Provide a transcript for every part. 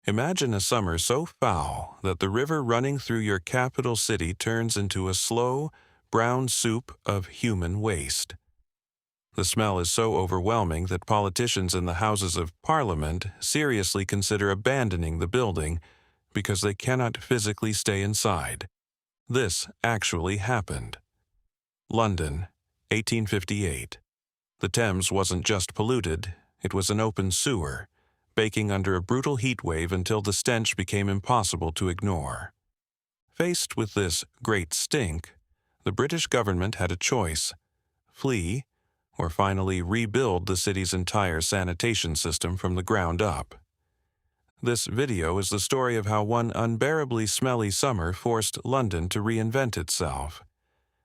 Imagine a summer so foul that the river running through your capital city turns into a slow, brown soup of human waste. The smell is so overwhelming that politicians in the Houses of Parliament seriously consider abandoning the building because they cannot physically stay inside. This actually happened. London, 1858. The Thames wasn't just polluted, it was an open sewer, baking under a brutal heat wave until the stench became impossible to ignore. Faced with this great stink, the British government had a choice: flee, or finally rebuild the city's entire sanitation system from the ground up. This video is the story of how one unbearably smelly summer forced London to reinvent itself,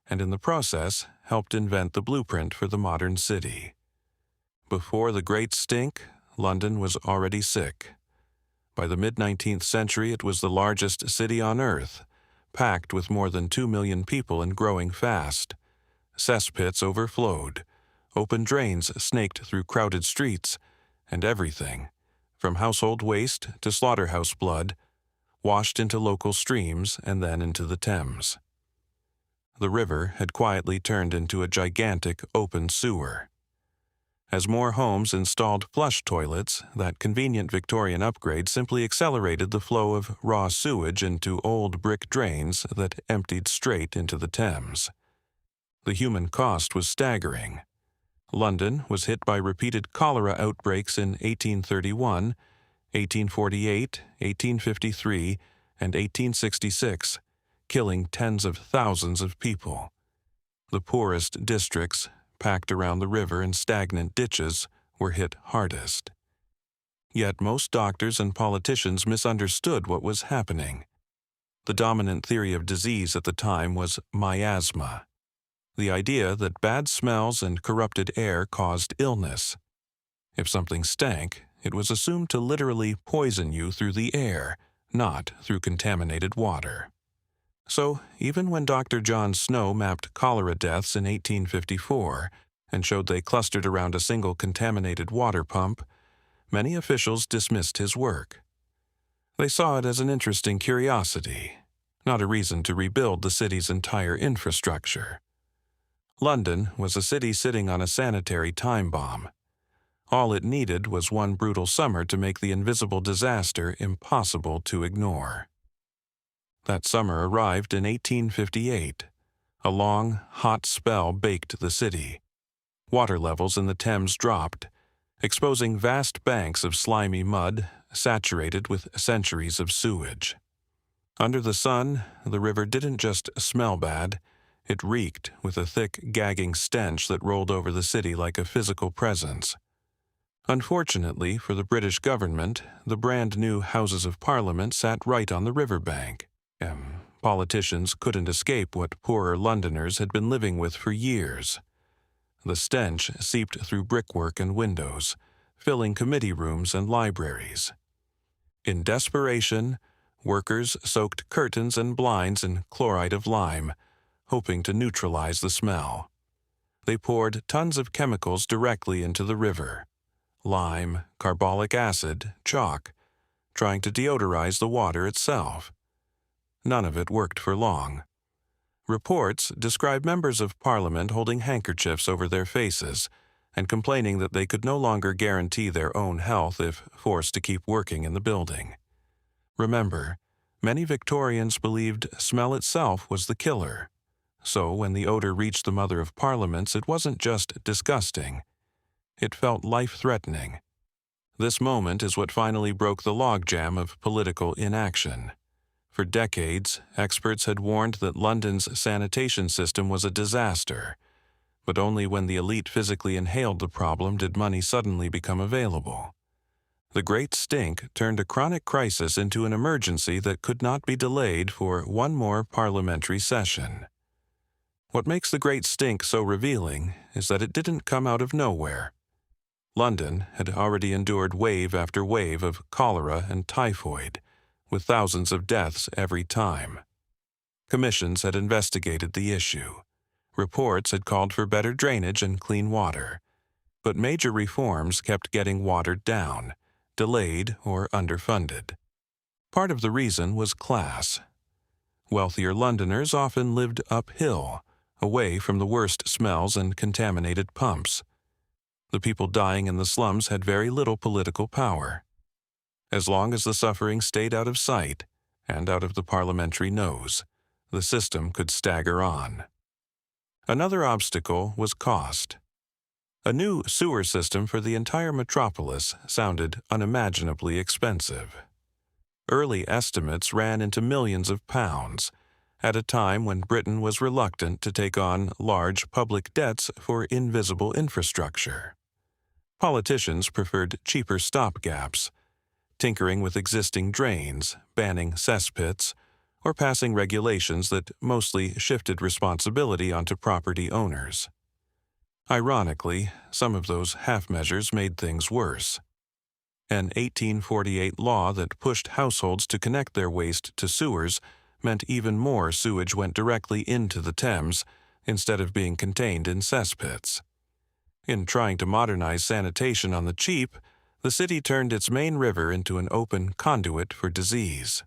and in the process helped invent the blueprint for the modern city. Before the Great Stink, London was already sick. By the mid-19th century, it was the largest city on Earth, packed with more than 2 million people and growing fast. Cesspits overflowed, open drains snaked through crowded streets, and everything, from household waste to slaughterhouse blood, washed into local streams and then into the Thames. The river had quietly turned into a gigantic open sewer. As more homes installed flush toilets, that convenient Victorian upgrade simply accelerated the flow of raw sewage into old brick drains that emptied straight into the Thames. The human cost was staggering. London was hit by repeated cholera outbreaks in 1831, 1848, 1853, and 1866, killing tens of thousands of people. The poorest districts, packed around the river in stagnant ditches, were hit hardest. Yet most doctors and politicians misunderstood what was happening. The dominant theory of disease at the time was miasma, the idea that bad smells and corrupted air caused illness. If something stank, it was assumed to literally poison you through the air, not through contaminated water. So, even when Dr. John Snow mapped cholera deaths in 1854 and showed they clustered around a single contaminated water pump, many officials dismissed his work. They saw it as an interesting curiosity, not a reason to rebuild the city's entire infrastructure. London was a city sitting on a sanitary time bomb. All it needed was one brutal summer to make the invisible disaster impossible to ignore. That summer arrived in 1858. A long, hot spell baked the city. Water levels in the Thames dropped, exposing vast banks of slimy mud saturated with centuries of sewage. Under the sun, the river didn't just smell bad, it reeked with a thick, gagging stench that rolled over the city like a physical presence. Unfortunately for the British government, the brand-new Houses of Parliament sat right on the riverbank. Politicians couldn't escape what poorer Londoners had been living with for years. The stench seeped through brickwork and windows, filling committee rooms and libraries. In desperation, workers soaked curtains and blinds in chloride of lime, hoping to neutralize the smell. They poured tons of chemicals directly into the river: lime, carbolic acid, chalk, trying to deodorize the water itself. None of it worked for long. Reports describe members of Parliament holding handkerchiefs over their faces and complaining that they could no longer guarantee their own health if forced to keep working in the building. Remember, many Victorians believed smell itself was the killer. So when the odor reached the Mother of Parliaments, it wasn't just disgusting. It felt life-threatening. This moment is what finally broke the logjam of political inaction. For decades, experts had warned that London's sanitation system was a disaster, but only when the elite physically inhaled the problem did money suddenly become available. The Great Stink turned a chronic crisis into an emergency that could not be delayed for one more parliamentary session. What makes the Great Stink so revealing is that it didn't come out of nowhere. London had already endured wave after wave of cholera and typhoid, with thousands of deaths every time. Commissions had investigated the issue. Reports had called for better drainage and clean water. But major reforms kept getting watered down, delayed, or underfunded. Part of the reason was class. Wealthier Londoners often lived uphill, away from the worst smells and contaminated pumps. The people dying in the slums had very little political power. As long as the suffering stayed out of sight and out of the parliamentary nose, the system could stagger on. Another obstacle was cost. A new sewer system for the entire metropolis sounded unimaginably expensive. Early estimates ran into millions of pounds, at a time when Britain was reluctant to take on large public debts for invisible infrastructure. Politicians preferred cheaper stopgaps, tinkering with existing drains, banning cesspits, or passing regulations that mostly shifted responsibility onto property owners. Ironically, some of those half-measures made things worse. An 1848 law that pushed households to connect their waste to sewers meant even more sewage went directly into the Thames instead of being contained in cesspits. In trying to modernize sanitation on the cheap, the city turned its main river into an open conduit for disease.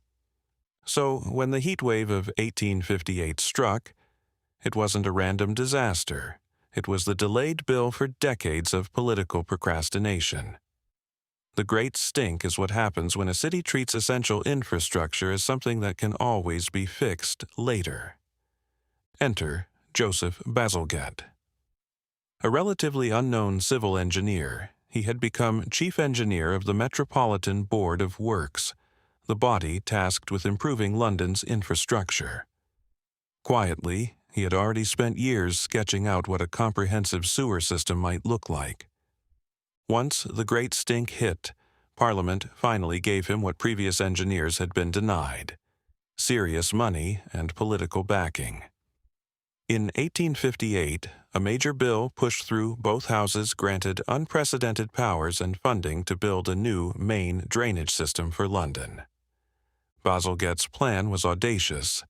So, when the heat wave of 1858 struck, it wasn't a random disaster. It was the delayed bill for decades of political procrastination. The great stink is what happens when a city treats essential infrastructure as something that can always be fixed later. Enter Joseph Bazalgette. A relatively unknown civil engineer, he had become chief engineer of the Metropolitan Board of Works, the body tasked with improving London's infrastructure. Quietly, he had already spent years sketching out what a comprehensive sewer system might look like. Once the great stink hit, Parliament finally gave him what previous engineers had been denied: serious money and political backing. In 1858, a major bill pushed through both houses granted unprecedented powers and funding to build a new main drainage system for London. Bazalgette's plan was audacious.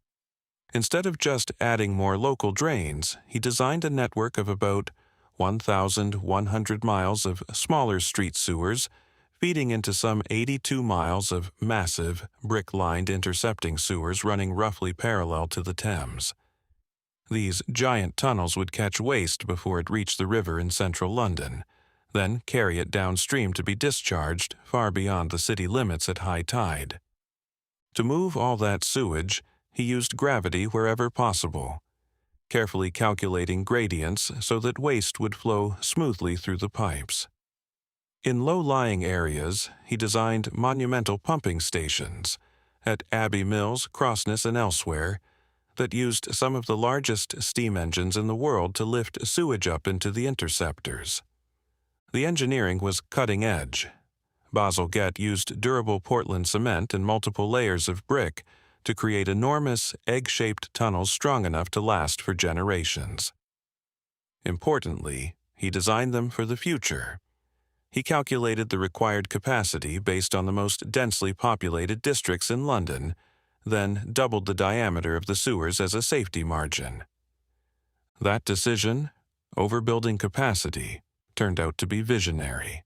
Instead of just adding more local drains, he designed a network of about 1,100 miles of smaller street sewers, feeding into some 82 miles of massive, brick-lined intercepting sewers running roughly parallel to the Thames. These giant tunnels would catch waste before it reached the river in central London, then carry it downstream to be discharged far beyond the city limits at high tide. To move all that sewage, he used gravity wherever possible, carefully calculating gradients so that waste would flow smoothly through the pipes. In low-lying areas, he designed monumental pumping stations at Abbey Mills, Crossness, and elsewhere that used some of the largest steam engines in the world to lift sewage up into the interceptors. The engineering was cutting edge. Bazalgette used durable Portland cement and multiple layers of brick to create enormous, egg-shaped tunnels strong enough to last for generations. Importantly, he designed them for the future. He calculated the required capacity based on the most densely populated districts in London, then doubled the diameter of the sewers as a safety margin. That decision, overbuilding capacity, turned out to be visionary.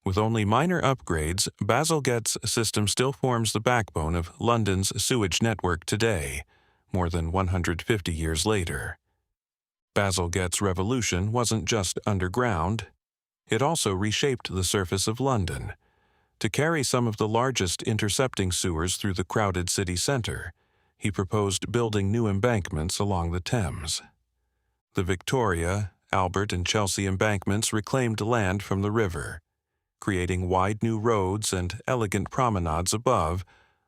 With only minor upgrades, Bazalgette's system still forms the backbone of London's sewage network today, more than 150 years later. Bazalgette's revolution wasn't just underground. It also reshaped the surface of London. To carry some of the largest intercepting sewers through the crowded city center, he proposed building new embankments along the Thames. The Victoria, Albert, and Chelsea embankments reclaimed land from the river, creating wide new roads and elegant promenades above,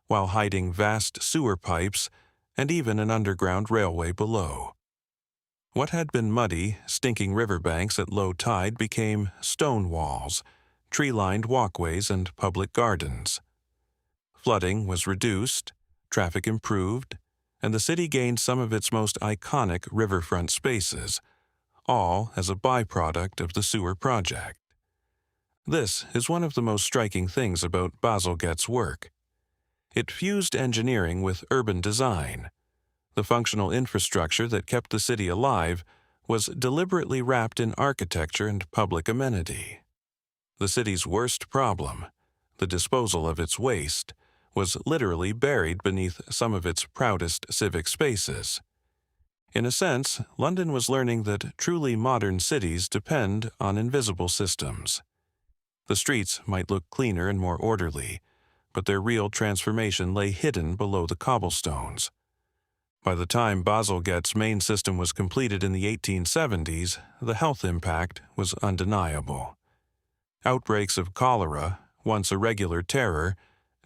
while hiding vast sewer pipes and even an underground railway below. What had been muddy, stinking riverbanks at low tide became stone walls, tree-lined walkways, and public gardens. Flooding was reduced, traffic improved, and the city gained some of its most iconic riverfront spaces, all as a byproduct of the sewer project. This is one of the most striking things about Bazalgette's work. It fused engineering with urban design. The functional infrastructure that kept the city alive was deliberately wrapped in architecture and public amenity. The city's worst problem, the disposal of its waste, was literally buried beneath some of its proudest civic spaces. In a sense, London was learning that truly modern cities depend on invisible systems. The streets might look cleaner and more orderly, but their real transformation lay hidden below the cobblestones. By the time Bazalgette's main system was completed in the 1870s, the health impact was undeniable. Outbreaks of cholera, once a regular terror,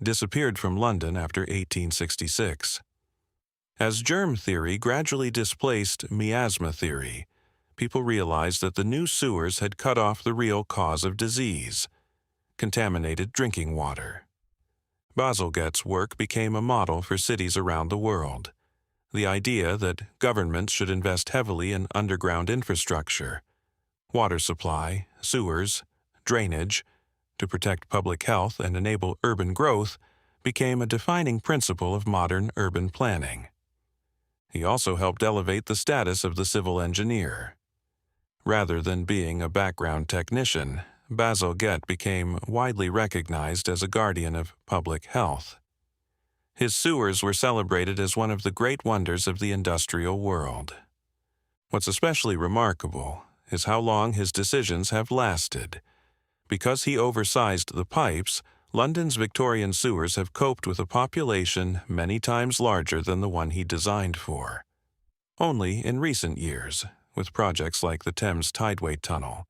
disappeared from London after 1866. As germ theory gradually displaced miasma theory, people realized that the new sewers had cut off the real cause of disease: contaminated drinking water. Bazalgette's work became a model for cities around the world. The idea that governments should invest heavily in underground infrastructure, water supply, sewers, drainage, to protect public health and enable urban growth became a defining principle of modern urban planning. He also helped elevate the status of the civil engineer. Rather than being a background technician, Bazalgette became widely recognized as a guardian of public health. His sewers were celebrated as one of the great wonders of the industrial world. What's especially remarkable is how long his decisions have lasted. Because he oversized the pipes, London's Victorian sewers have coped with a population many times larger than the one he designed for. Only in recent years, with projects like the Thames Tideway Tunnel,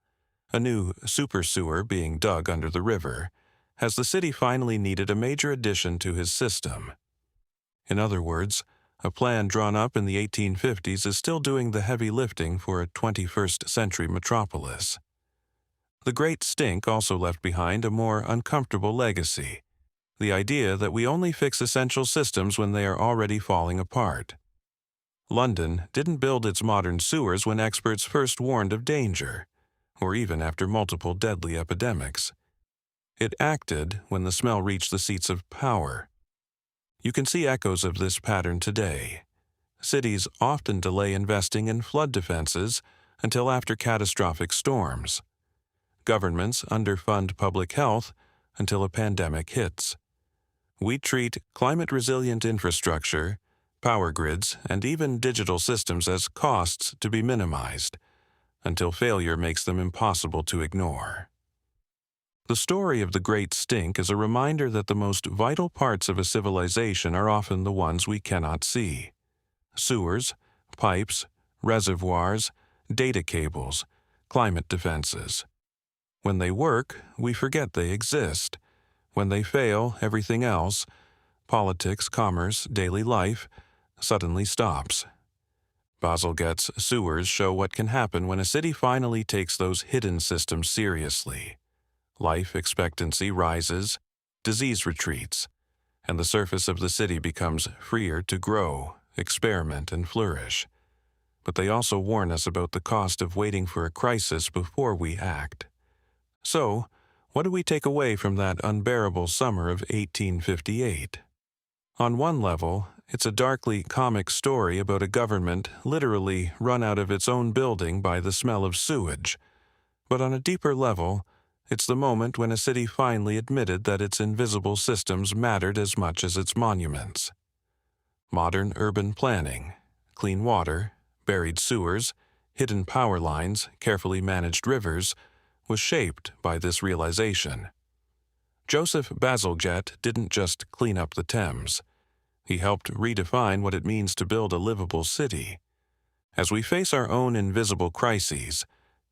a new super sewer being dug under the river, has the city finally needed a major addition to his system. In other words, a plan drawn up in the 1850s is still doing the heavy lifting for a 21st century metropolis. The Great Stink also left behind a more uncomfortable legacy: the idea that we only fix essential systems when they are already falling apart. London didn't build its modern sewers when experts first warned of danger, or even after multiple deadly epidemics. It acted when the smell reached the seats of power. You can see echoes of this pattern today. Cities often delay investing in flood defenses until after catastrophic storms. Governments underfund public health until a pandemic hits. We treat climate-resilient infrastructure, power grids, and even digital systems as costs to be minimized, until failure makes them impossible to ignore. The story of the Great Stink is a reminder that the most vital parts of a civilization are often the ones we cannot see: sewers, pipes, reservoirs, data cables, climate defenses. When they work, we forget they exist. When they fail, everything else, politics, commerce, daily life, suddenly stops. Bazalgette's sewers show what can happen when a city finally takes those hidden systems seriously. Life expectancy rises, disease retreats, and the surface of the city becomes freer to grow, experiment, and flourish. But they also warn us about the cost of waiting for a crisis before we act. So, what do we take away from that unbearable summer of 1858? On one level, it's a darkly comic story about a government literally run out of its own building by the smell of sewage. But on a deeper level, it's the moment when a city finally admitted that its invisible systems mattered as much as its monuments. Modern urban planning, clean water, buried sewers, hidden power lines, carefully managed rivers, was shaped by this realization. Joseph Bazalgette didn't just clean up the Thames. He helped redefine what it means to build a livable city. As we face our own invisible crises,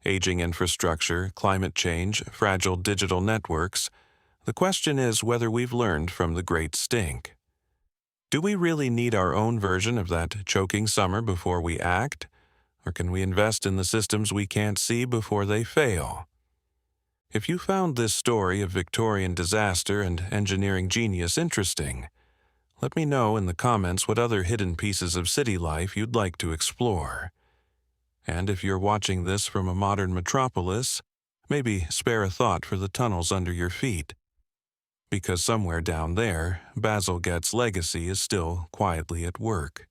aging infrastructure, climate change, fragile digital networks, the question is whether we've learned from the Great Stink. Do we really need our own version of that choking summer before we act? Or can we invest in the systems we can't see before they fail? If you found this story of Victorian disaster and engineering genius interesting, let me know in the comments what other hidden pieces of city life you'd like to explore. And if you're watching this from a modern metropolis, maybe spare a thought for the tunnels under your feet. Because somewhere down there, Bazalgette's legacy is still quietly at work.